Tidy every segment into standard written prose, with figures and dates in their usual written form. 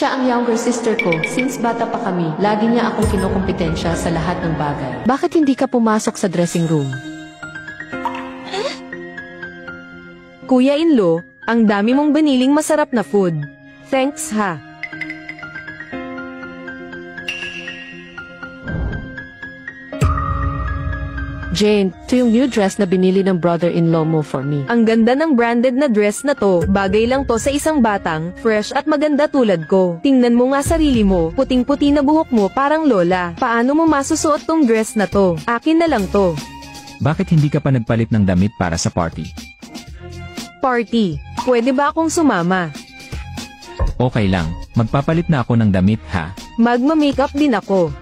Siya ang younger sister ko. Since bata pa kami, lagi niya akong kinukumpetensya sa lahat ng bagay. Bakit hindi ka pumasok sa dressing room? Kuya-in-law, ang dami mong biniling masarap na food. Thanks ha. Jane, ito yung new dress na binili ng brother-in-law mo for me. Ang ganda ng branded na dress na to, bagay lang to sa isang batang, fresh at maganda tulad ko. Tingnan mo nga sarili mo, puting-puti na buhok mo parang lola. Paano mo masusuot tong dress na to? Akin na lang to. Bakit hindi ka pa nagpalit ng damit para sa party? Party. Pwede ba akong sumama? Okay lang, magpapalit na ako ng damit ha. Magma-makeup din ako.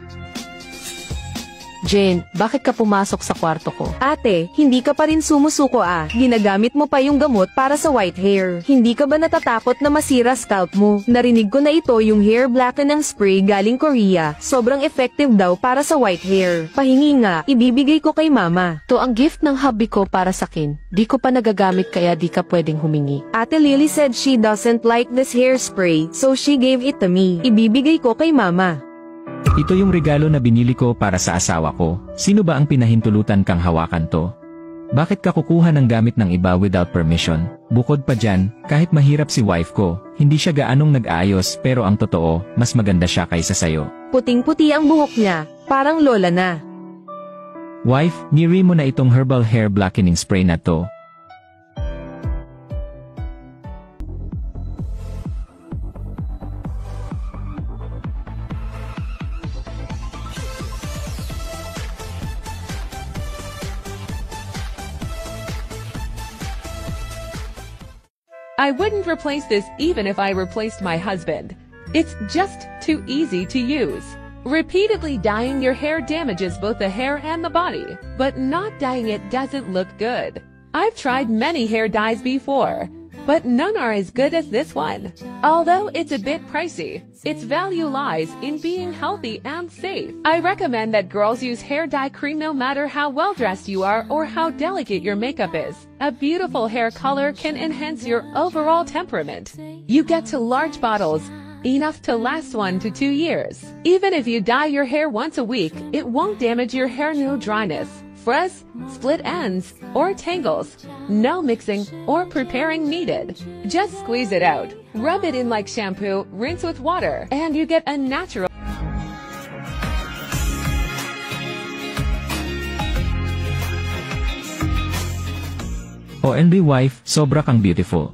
Jane, bakit ka pumasok sa kwarto ko? Ate, hindi ka pa rin sumusuko ah. Ginagamit mo pa yung gamot para sa white hair. Hindi ka ba natatakot na masira scalp mo? Narinig ko na ito yung hair blackening spray galing Korea. Sobrang effective daw para sa white hair. Pahingi nga, ibibigay ko kay mama. To ang gift ng hubby ko para sakin. Di ko pa nagagamit kaya di ka pwedeng humingi. Ate Lily said she doesn't like this hairspray, so she gave it to me. Ibibigay ko kay mama. Ito yung regalo na binili ko para sa asawa ko. Sino ba ang pinahintulutan kang hawakan to? Bakit ka kukuha ng gamit ng iba without permission? Bukod pa dyan, kahit mahirap si wife ko, hindi siya gaanong nag-aayos pero ang totoo, mas maganda siya kaysa sayo. Puting-puti ang buhok niya, parang lola na. Wife, niri mo na itong herbal hair blackening spray na to. I wouldn't replace this even if I replaced my husband. It's just too easy to use. Repeatedly dyeing your hair damages both the hair and the body, but not dyeing it doesn't look good. I've tried many hair dyes before, but none are as good as this one. Although it's a bit pricey, its value lies in being healthy and safe. I recommend that girls use hair dye cream no matter how well dressed you are or how delicate your makeup is. A beautiful hair color can enhance your overall temperament. You get to large bottles, enough to last 1 to 2 years. Even if you dye your hair once a week, it won't damage your hair. No dryness, frizz, split ends, or tangles. No mixing or preparing needed. Just squeeze it out, rub it in like shampoo, rinse with water, and you get a natural. OMG wife, sobra kang beautiful.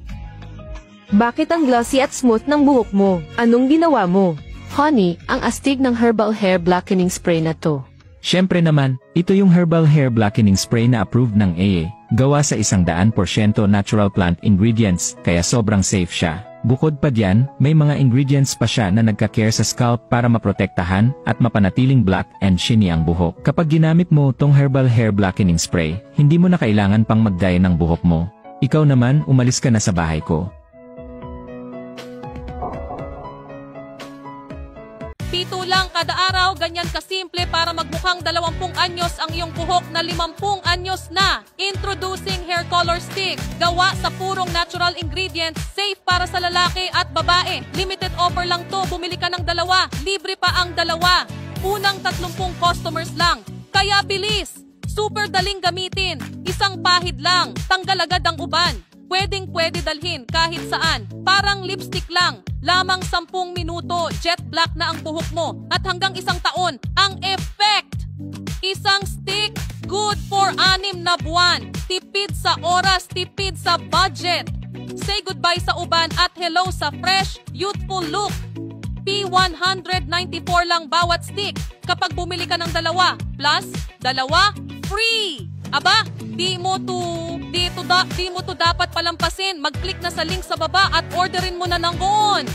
Bakit ang glossy at smooth ng buhok mo? Anong ginawa mo? Honey, ang astig ng herbal hair blackening spray na to. Siyempre naman, ito yung herbal hair blackening spray na approved ng AA, gawa sa 100% natural plant ingredients, kaya sobrang safe siya. Bukod pa diyan, may mga ingredients pa siya na nagka-care sa scalp para maprotektahan at mapanatiling black and shiny ang buhok. Kapag ginamit mo tong herbal hair blackening spray, hindi mo na kailangan pang mag-dye ng buhok mo. Ikaw naman, umalis ka na sa bahay ko. Pito lang kada araw, ganyan kasimple para magmukhang 20 anyos ang iyong buhok na 50 anyos na. Introducing hair color stick. Gawa sa purong natural ingredients, safe para sa lalaki at babae. Limited offer lang to, bumili ka ng 2, libre pa ang 2. Unang 30 customers lang. Kaya bilis! Super daling gamitin. Isang pahid lang, tanggal agad ang uban. Pwedeng-pwede dalhin kahit saan. Parang lipstick lang. Lamang 10 minuto, jet black na ang buhok mo. At hanggang 1 taon, ang effect! Isang stick, good for 6 na buwan. Tipid sa oras, tipid sa budget. Say goodbye sa uban at hello sa fresh, youthful look. P194 lang bawat stick. Kapag bumili ka ng 2, plus 2, free! Aba, di mo to dapat palampasin. Mag-click na sa link sa baba at orderin mo na ng ngayon.